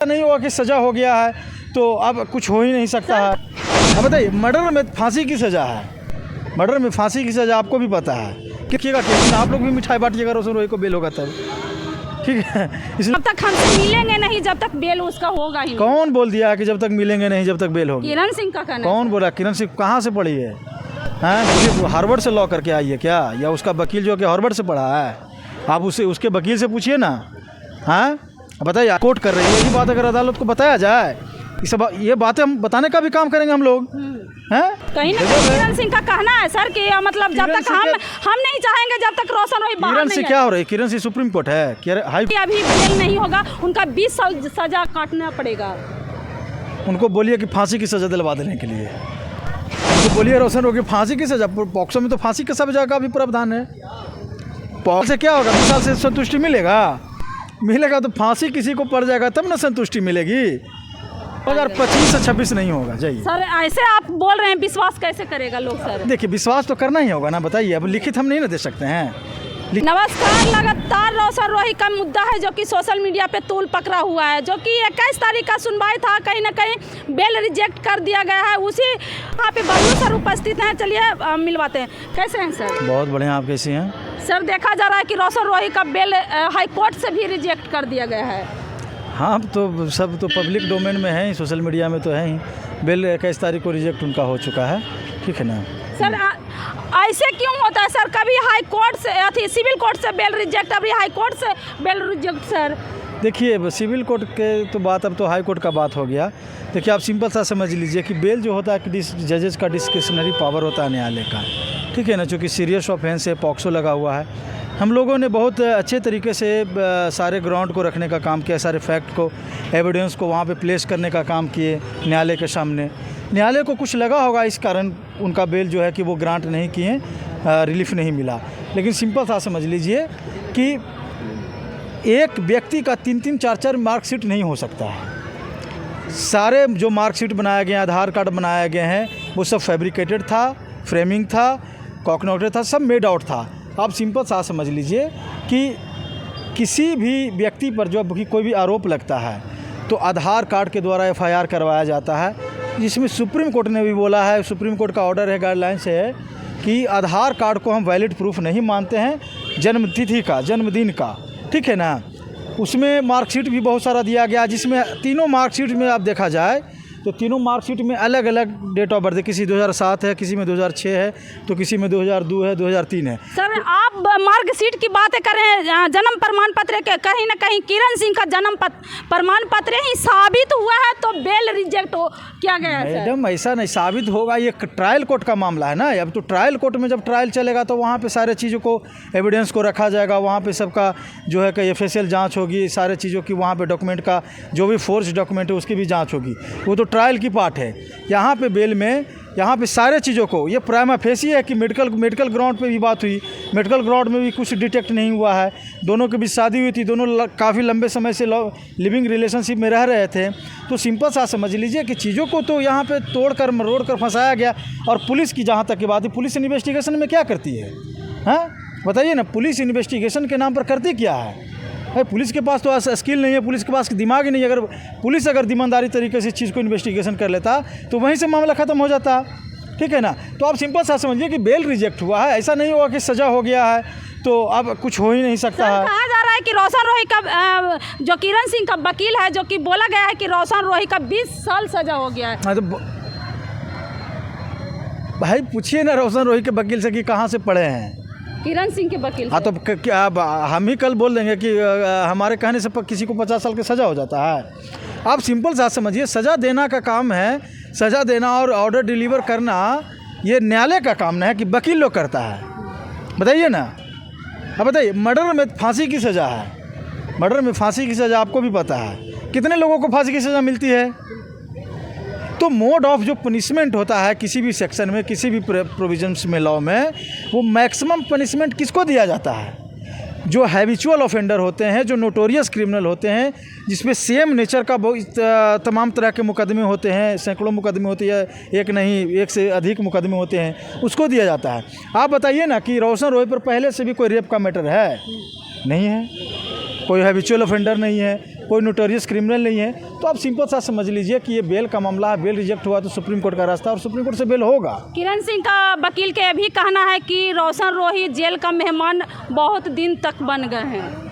नहीं हुआ कि सज़ा हो गया है तो अब कुछ हो ही नहीं सकता है। अब बताइए, मर्डर में फांसी की सज़ा है, मर्डर में फांसी की सज़ा आपको भी पता है। देखिएगा कि आप लोग भी मिठाई बांटिएगा, रोशन रोही को बेल होगा तब, ठीक है। इसलिए जब तक हमसे मिलेंगे नहीं, जब तक बेल उसका होगा ही। कौन बोल दिया कि जब तक मिलेंगे नहीं जब तक बेल होगी? किरण सिंह का कहना। कौन बोला? किरण सिंह कहाँ से पढ़ी है? हैं, हार्वर्ड से लॉ करके आई है क्या? या उसका वकील जो कि हार्वर्ड से पढ़ा है? आप उसके वकील से पूछिए ना। हाँ बताइए, कोर्ट कर रही है, ये बात अगर अदालत को बताया जाए, ये बातें हम बताने का भी काम करेंगे हम लोग हैं। कहीं ना कहीं किरण सिंह का कहना है सर कि मतलब जब तक हम नहीं चाहेंगे जब तक रोशन रोही बाहर नहीं। किरण सिंह क्या हो रही है? किरण सिंह सुप्रीम कोर्ट है, हाई अभी बेल नहीं होगा, उनका 20 साल सजा काटना पड़ेगा। उनको बोलिए कि फांसी की सजा दिलवा देने के लिए, उनको बोलिए रोशन रोही फांसी की सजा। पॉक्सो में तो फांसी की सजा का भी प्रावधान है। पॉक्सो से क्या होगा? 20 साल से संतुष्टि मिलेगा तो फांसी किसी को पड़ जाएगा तब ना संतुष्टि मिलेगी। 2025 से 26 नहीं होगा। जाइए सर, ऐसे आप बोल रहे हैं, विश्वास कैसे करेगा लोग सर? देखिए, विश्वास तो करना ही होगा ना। बताइए, अब लिखित हम नहीं ना दे सकते हैं। नमस्कार, लगातार रोशन रोही का मुद्दा है जो कि सोशल मीडिया पे तूल पकड़ा हुआ है, जो कि 21 तारीख का सुनवाई था, कहीं ना कहीं बेल रिजेक्ट कर दिया गया है। उसी यहाँ पे बबलू सर उपस्थित हैं, चलिए मिलवाते हैं। कैसे हैं सर? बहुत बढ़िया, आप कैसे हैं? सर, देखा जा रहा है कि रोशन रोही का बेल हाई कोर्ट से भी रिजेक्ट कर दिया गया है। हाँ, तो सब तो पब्लिक डोमेन में है ही, सोशल मीडिया में तो है ही। बेल 21 तारीख को रिजेक्ट उनका हो चुका है, ठीक है ना। सर, ऐसे क्यों होता है सर? कभी हाई कोर्ट से सिविल कोर्ट से बेल रिजेक्ट, अभी हाई कोर्ट से बेल रिजेक्ट सर। देखिए, सिविल कोर्ट के तो बात, अब तो हाई कोर्ट का बात हो गया। देखिए, आप सिंपल सा समझ लीजिए कि बेल जो होता है कि जजेस का डिस्क्रिशनरी पावर होता है न्यायालय का, ठीक है ना। चूँकि सीरियस ऑफेंस है, पॉक्सो लगा हुआ है, हम लोगों ने बहुत अच्छे तरीके से सारे ग्राउंड को रखने का काम किया, सारे फैक्ट को, एविडेंस को वहाँ पे प्लेस करने का काम किए न्यायालय के सामने। न्यायालय को कुछ लगा होगा, इस कारण उनका बेल जो है कि वो ग्रांट नहीं किए, रिलीफ नहीं मिला। लेकिन सिंपल सा समझ लीजिए कि एक व्यक्ति का 3-3, 4-4 मार्कशीट नहीं हो सकता है। सारे जो मार्कशीट बनाए गए हैं, आधार कार्ड बनाए गए हैं, वो सब फैब्रिकेटेड था, फ्रेमिंग था, कॉकनोटेड था, सब मेड आउट था। आप सिंपल सा समझ लीजिए कि किसी भी व्यक्ति पर जो कोई भी आरोप लगता है तो आधार कार्ड के द्वारा FIR करवाया जाता है, जिसमें सुप्रीम कोर्ट ने भी बोला है, सुप्रीम कोर्ट का ऑर्डर है, गाइडलाइंस है कि आधार कार्ड को हम वैलिड प्रूफ नहीं मानते हैं जन्मतिथि का, जन्मदिन का, ठीक है ना। उसमें मार्कशीट भी बहुत सारा दिया गया, जिसमें तीनों मार्कशीट में आप देखा जाए तो तीनों मार्कशीट में अलग अलग डेट ऑफ बर्थ है। किसी 2007 है, किसी में 2006 है, तो किसी में 2002 है, 2003 है। सर, आप मार्कशीट की बातें कर रहे हैं, जन्म प्रमाण पत्र के, कहीं ना कहीं किरण सिंह का जन्म प्रमाण पत्र ही साबित हुआ है तो बेल रिजेक्ट किया गया है। मैडम, ऐसा नहीं साबित होगा, ये ट्रायल कोर्ट का मामला है ना। अब तो ट्रायल कोर्ट में जब ट्रायल चलेगा तो वहाँ पे सारे चीज़ों को, एविडेंस को रखा जाएगा, वहाँ पे सबका जो है कि FSL जांच होगी, सारे चीज़ों की, वहाँ पे डॉक्यूमेंट का जो भी फोर्स डॉक्यूमेंट है उसकी भी जांच होगी। वो तो ट्रायल की पार्ट है। यहाँ पे बेल में, यहाँ पे सारे चीज़ों को, ये प्राइमा फेसी है कि मेडिकल ग्राउंड पे भी बात हुई, मेडिकल ग्राउंड में भी कुछ डिटेक्ट नहीं हुआ है। दोनों के बीच शादी हुई थी, दोनों काफ़ी लंबे समय से लिविंग रिलेशनशिप में रह रहे थे। तो सिंपल सा समझ लीजिए कि चीज़ों को तो यहाँ पे तोड़कर मरोड़कर फंसाया गया। और पुलिस की जहाँ तक की बात है, पुलिस इन्वेस्टिगेशन में क्या करती है? हाँ बताइए ना, पुलिस इन्वेस्टिगेशन के नाम पर करती क्या है? पुलिस के पास तो स्किल नहीं है, पुलिस के पास दिमाग ही नहीं है। अगर पुलिस ईमानदारी तरीके से इस चीज़ को इन्वेस्टिगेशन कर लेता तो वहीं से मामला ख़त्म हो जाता, ठीक है ना। तो आप सिंपल सा समझिए कि बेल रिजेक्ट हुआ है, ऐसा नहीं हुआ कि सज़ा हो गया है तो अब कुछ हो ही नहीं सकता है। कहा जा रहा है कि रोशन रोही का, जो किरण सिंह का वकील है, जो कि बोला गया है कि रोशन रोही का 20 साल सजा हो गया है। हाँ, तो भाई पूछिए ना रोशन रोही के वकील से कि कहाँ से पढ़े हैं किरण सिंह के वकील। हाँ, तो क्या हम ही कल बोल देंगे कि हमारे कहने से किसी को 50 साल की सज़ा हो जाता है? आप सिंपल सा समझिए, सज़ा देना का काम है, सज़ा देना और ऑर्डर डिलीवर करना ये न्यायालय का काम नहीं है कि वकील लोग करता है। बताइए ना। अब बताइए, मर्डर में फांसी की सज़ा है, मर्डर में फांसी की सज़ा आपको भी पता है, कितने लोगों को फांसी की सज़ा मिलती है? तो मोड ऑफ जो पनिशमेंट होता है किसी भी सेक्शन में, किसी भी प्रोविजंस में, लॉ में, वो मैक्सिमम पनिशमेंट किसको दिया जाता है? जो हैबिचुअल ऑफेंडर होते हैं, जो नोटोरियस क्रिमिनल होते हैं, जिसमें सेम नेचर का बहुत तमाम तरह के मुकदमे होते हैं, सैकड़ों मुकदमे होते हैं, एक नहीं एक से अधिक मुकदमे होते हैं, उसको दिया जाता है। आप बताइए ना कि रोशन रोही पर पहले से भी कोई रेप का मैटर है? नहीं है। कोई हैबिचुअल ऑफेंडर नहीं है, कोई नोटोरियस क्रिमिनल नहीं है। तो आप सिंपल सा समझ लीजिए कि ये बेल का मामला है, बेल रिजेक्ट हुआ तो सुप्रीम कोर्ट का रास्ता और सुप्रीम कोर्ट से बेल होगा। किरण सिंह का वकील का ये भी कहना है कि रोशन रोही जेल का मेहमान बहुत दिन तक बन गए हैं।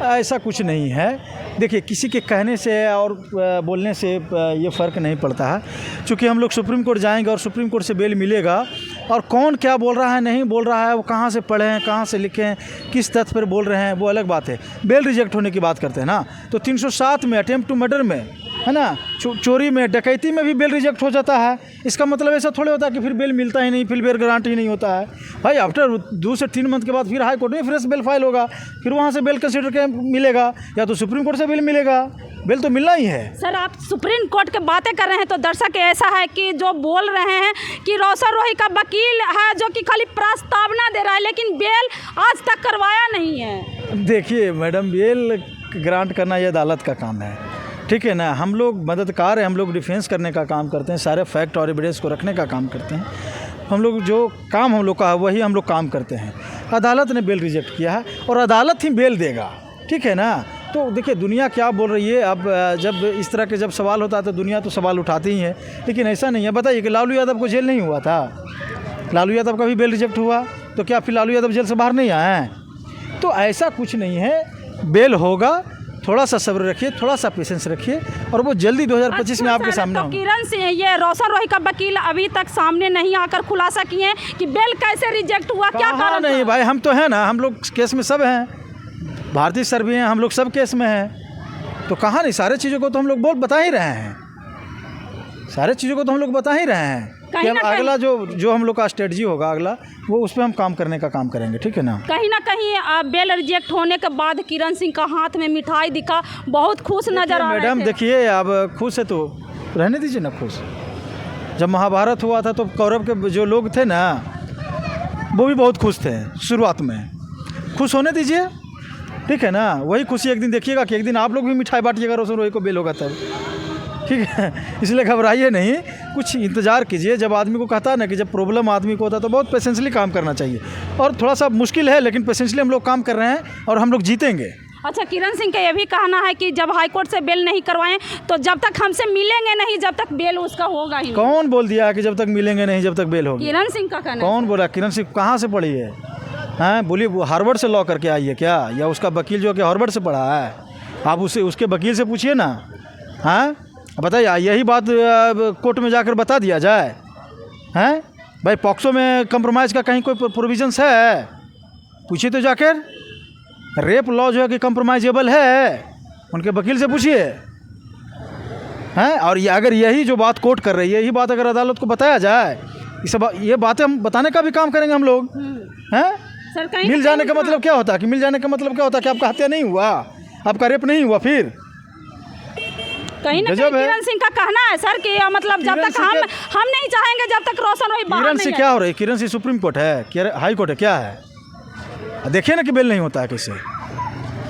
ऐसा कुछ नहीं है। देखिए, किसी के कहने से और बोलने से ये फ़र्क नहीं पड़ता है। चूँकि हम लोग सुप्रीम कोर्ट जाएंगे और सुप्रीम कोर्ट से बेल मिलेगा, और कौन क्या बोल रहा है नहीं बोल रहा है, वो कहाँ से पढ़े हैं, कहाँ से लिखे हैं, किस तथ्य पर बोल रहे हैं, वो अलग बात है। बेल रिजेक्ट होने की बात करते हैं ना, तो 307 में अटेम्प्ट टू मर्डर में, है ना, चोरी में, डकैती में भी बेल रिजेक्ट हो जाता है। इसका मतलब ऐसा थोड़े होता है कि फिर बेल मिलता ही नहीं, फिर बेल ग्रांट ही नहीं होता है। भाई आफ्टर 2 से 3 मंथ के बाद फिर हाई कोर्ट में फ्रेश बेल फाइल होगा, फिर वहाँ से बेल कंसिडर के मिलेगा, या तो सुप्रीम कोर्ट से बेल मिलेगा। बेल तो मिलना ही है। सर, आप सुप्रीम कोर्ट की बातें कर रहे हैं तो दर्शक ऐसा है कि जो बोल रहे हैं कि रोशन रोही का वकील है जो कि खाली प्रस्तावना दे रहा है, लेकिन बेल आज तक करवाया नहीं है। देखिए मैडम, बेल ग्रांट करना ये अदालत का काम है, ठीक है ना। हम लोग मददगार हैं, हम लोग डिफेंस करने का काम करते हैं, सारे फैक्ट और एविडेंस को रखने का काम करते हैं। हम लोग जो काम हम लोग का है वही हम लोग काम करते हैं। अदालत ने बेल रिजेक्ट किया है और अदालत ही बेल देगा, ठीक है ना। तो देखिए, दुनिया क्या बोल रही है। अब जब इस तरह के जब सवाल होता है तो दुनिया तो सवाल उठाती ही है, लेकिन ऐसा नहीं है। बताइए कि लालू यादव को जेल नहीं हुआ था, लालू यादव का भी बेल रिजेक्ट हुआ, तो क्या फिर लालू यादव जेल से बाहर नहीं आए हैं? तो ऐसा कुछ नहीं है, बेल होगा। थोड़ा सा सब्र रखिए, थोड़ा सा पेशेंस रखिए, और वो जल्दी 2025 में आपके सामने होगा। तो किरण सिंह, ये रोशन रोही का वकील अभी तक सामने नहीं आकर खुलासा किए हैं कि बेल कैसे रिजेक्ट हुआ, क्या कारण नहीं भाई, हम तो हैं ना, हम लोग केस में सब हैं, भारतीय सर भी हैं, हम लोग सब केस में हैं। तो कहाँ नहीं, सारे चीज़ों को तो हम लोग बता ही रहे हैं, सारे चीज़ों को तो हम लोग बता ही रहे हैं कि हम अगला जो हम लोग का स्ट्रेटजी होगा अगला, वो उस पर हम काम करने का काम करेंगे, ठीक है ना। कहीं ना कहीं बेल रिजेक्ट होने के बाद किरण सिंह का हाथ में मिठाई दिखा, बहुत खुश नजर आ रहे थे। मैडम देखिए, अब खुश है तो रहने दीजिए ना खुश। जब महाभारत हुआ था तो कौरव के जो लोग थे ना, वो भी बहुत खुश थे शुरुआत में, खुश होने दीजिए, ठीक है ना। वही खुशी एक दिन देखिएगा कि एक दिन आप लोग भी मिठाई बांटिएगा, रोशन रोही को बेल होगा तब, ठीक है। इसलिए घबराइए नहीं, कुछ इंतज़ार कीजिए। जब आदमी को कहता है ना कि जब प्रॉब्लम आदमी को होता है तो बहुत पेशेंसली काम करना चाहिए, और थोड़ा सा मुश्किल है लेकिन पेशेंसली हम लोग काम कर रहे हैं और हम लोग जीतेंगे। अच्छा, किरण सिंह का ये भी कहना है कि जब हाई कोर्ट से बेल नहीं करवाएं तो जब तक हमसे मिलेंगे नहीं, जब तक बेल उसका होगा ही। कौन बोल दिया कि जब तक मिलेंगे नहीं जब तक बेल होगी? किरण सिंह का कहना। कौन बोला? किरण सिंह कहाँ से पढ़ी है? हैं, बोलिए, वो हार्वर्ड से लॉ करके आई है क्या, या उसका वकील जो कि हार्वर्ड से पढ़ा है? आप उसके वकील से पूछिए ना। हाँ बताइए, यही बात कोर्ट में जाकर बता दिया जाए? हैं भाई, पॉक्सो में कंप्रोमाइज़ का कहीं कोई प्रोविजंस है? पूछिए तो जाकर। रेप लॉ जो है कि कंप्रोमाइजेबल है, उनके वकील से पूछिए। हैं, और अगर यही जो बात कोर्ट कर रही है, यही बात अगर अदालत को बताया जाए, ये बातें हम बताने का भी काम करेंगे हम लोग। हैं, मिल जाने का मतलब क्या होता है? कि मिल जाने का मतलब क्या होता है कि आपका हत्या नहीं हुआ, आपका रेप नहीं हुआ, फिर कहीं ना कहीं किरण सिंह का कहना है सर कि मतलब जब तक हम नहीं चाहेंगे जब तक रोशन रोही बाहर नहीं। किरण सिंह क्या हो रही है? किरण सिंह सुप्रीम कोर्ट है, हाई कोर्ट है, क्या है? देखिए ना कि बेल नहीं होता है कैसे।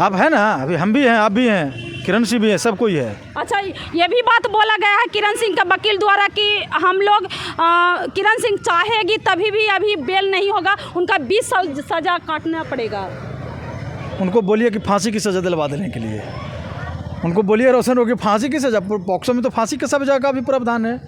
आप है ना, अभी हम भी हैं, आप भी हैं, किरण सिंह भी है, सब कोई है। अच्छा, ये भी बात बोला गया है किरण सिंह का वकील द्वारा कि हम लोग किरण सिंह चाहेगी तभी भी अभी बेल नहीं होगा, उनका 20 साल सज़ा काटना पड़ेगा। उनको बोलिए कि फांसी की सज़ा दिलवा देने के लिए, उनको बोलिए रोशन रोही फांसी की सज़ा। पॉक्सो में तो फांसी की सज़ा का भी प्रावधान है।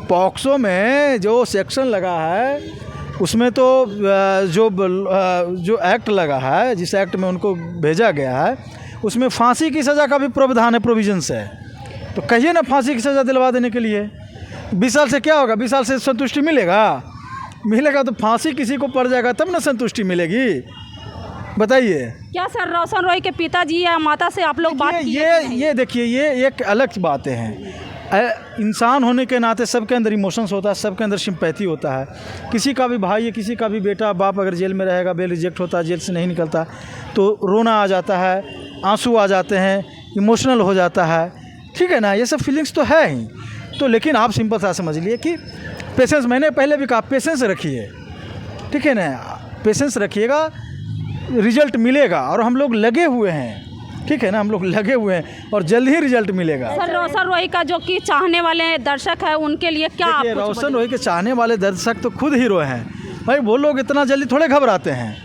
पॉक्सो में जो सेक्शन लगा है उसमें तो जो एक्ट लगा है, जिस एक्ट में उनको भेजा गया है, उसमें फांसी की सज़ा का भी प्रावधान है, प्रोविजंस है। तो कहिए ना फांसी की सज़ा दिलवा देने के लिए। 20 साल से क्या होगा? 20 साल से संतुष्टि मिलेगा तो फांसी किसी को पड़ जाएगा तब ना संतुष्टि मिलेगी। बताइए क्या सर रोशन रोही के पिताजी या माता से आप लोग बात किए? ये देखिए, ये एक अलग बातें हैं। इंसान होने के नाते सबके अंदर इमोशंस होता है, सबके अंदर सिंपैथी होता है। किसी का भी भाई है, किसी का भी बेटा बाप अगर जेल में रहेगा, बेल रिजेक्ट होता है, जेल से नहीं निकलता, तो रोना आ जाता है, आंसू आ जाते हैं, इमोशनल हो जाता है, ठीक है ना। ये सब फीलिंग्स तो है ही। तो लेकिन आप सिंपल सा समझ लिए कि पेशेंस, मैंने पहले भी कहा, पेशेंस रखिए, ठीक है ना। पेशेंस रखिएगा, रिजल्ट मिलेगा, और हम लोग लगे हुए हैं, ठीक है ना, हम लोग लगे हुए हैं और जल्द ही रिजल्ट मिलेगा। सर रोशन रोही का जो कि चाहने वाले दर्शक है उनके लिए क्या आप रोशन रोही के चाहने वाले दर्शक तो खुद हीरो हैं भाई। वो लोग इतना जल्दी थोड़े घबराते हैं,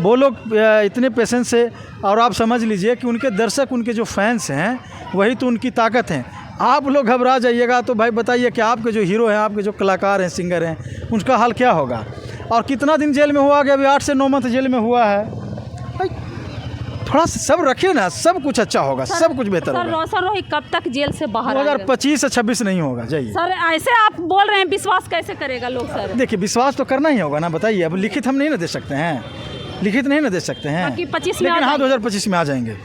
वो लोग इतने पेशेंस से और आप समझ लीजिए कि उनके दर्शक, उनके जो फैंस हैं, वही तो उनकी ताकत हैं। आप लोग घबरा जाइएगा तो भाई बताइए कि आपके जो हीरो हैं, आपके जो कलाकार हैं, सिंगर हैं, उनका हाल क्या होगा। और कितना दिन जेल में हुआ गया, अभी 8 से 9 मंथ जेल में हुआ है। भाई थोड़ा सा सब रखिए ना, सब कुछ अच्छा होगा, सब कुछ बेहतर होगा। रोशन रोही कब तक जेल से बाहर आएंगे? 2025 से 26 नहीं होगा। जाइए सर, ऐसे आप बोल रहे हैं, विश्वास कैसे करेगा लोग सर? देखिए, विश्वास तो करना ही होगा ना। बताइए, अब लिखित हम नहीं ना दे सकते हैं, लिखित नहीं ना दे सकते हैं, बाकी 25 में लेकिन हाँ 2025 में आ जाएंगे।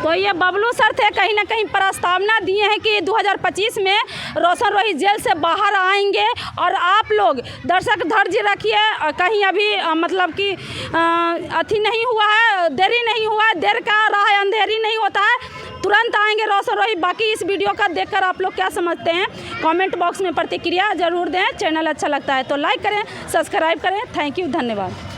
तो ये बबलू सर थे, कहीं ना कहीं प्रस्तावना दिए हैं कि 2025 में रोशन रोही जेल से बाहर आएंगे। और आप लोग दर्शक धैर्य रखिए, कहीं अभी मतलब कि अथी नहीं हुआ है, देरी नहीं हुआ है, देर का रहा है अंधेरी नहीं होता है, तुरंत आएंगे रोशन रोही। बाकी इस वीडियो का देखकर आप लोग क्या समझते हैं, कमेंट बॉक्स में प्रतिक्रिया जरूर दें। चैनल अच्छा लगता है तो लाइक करें, सब्सक्राइब करें। थैंक यू, धन्यवाद।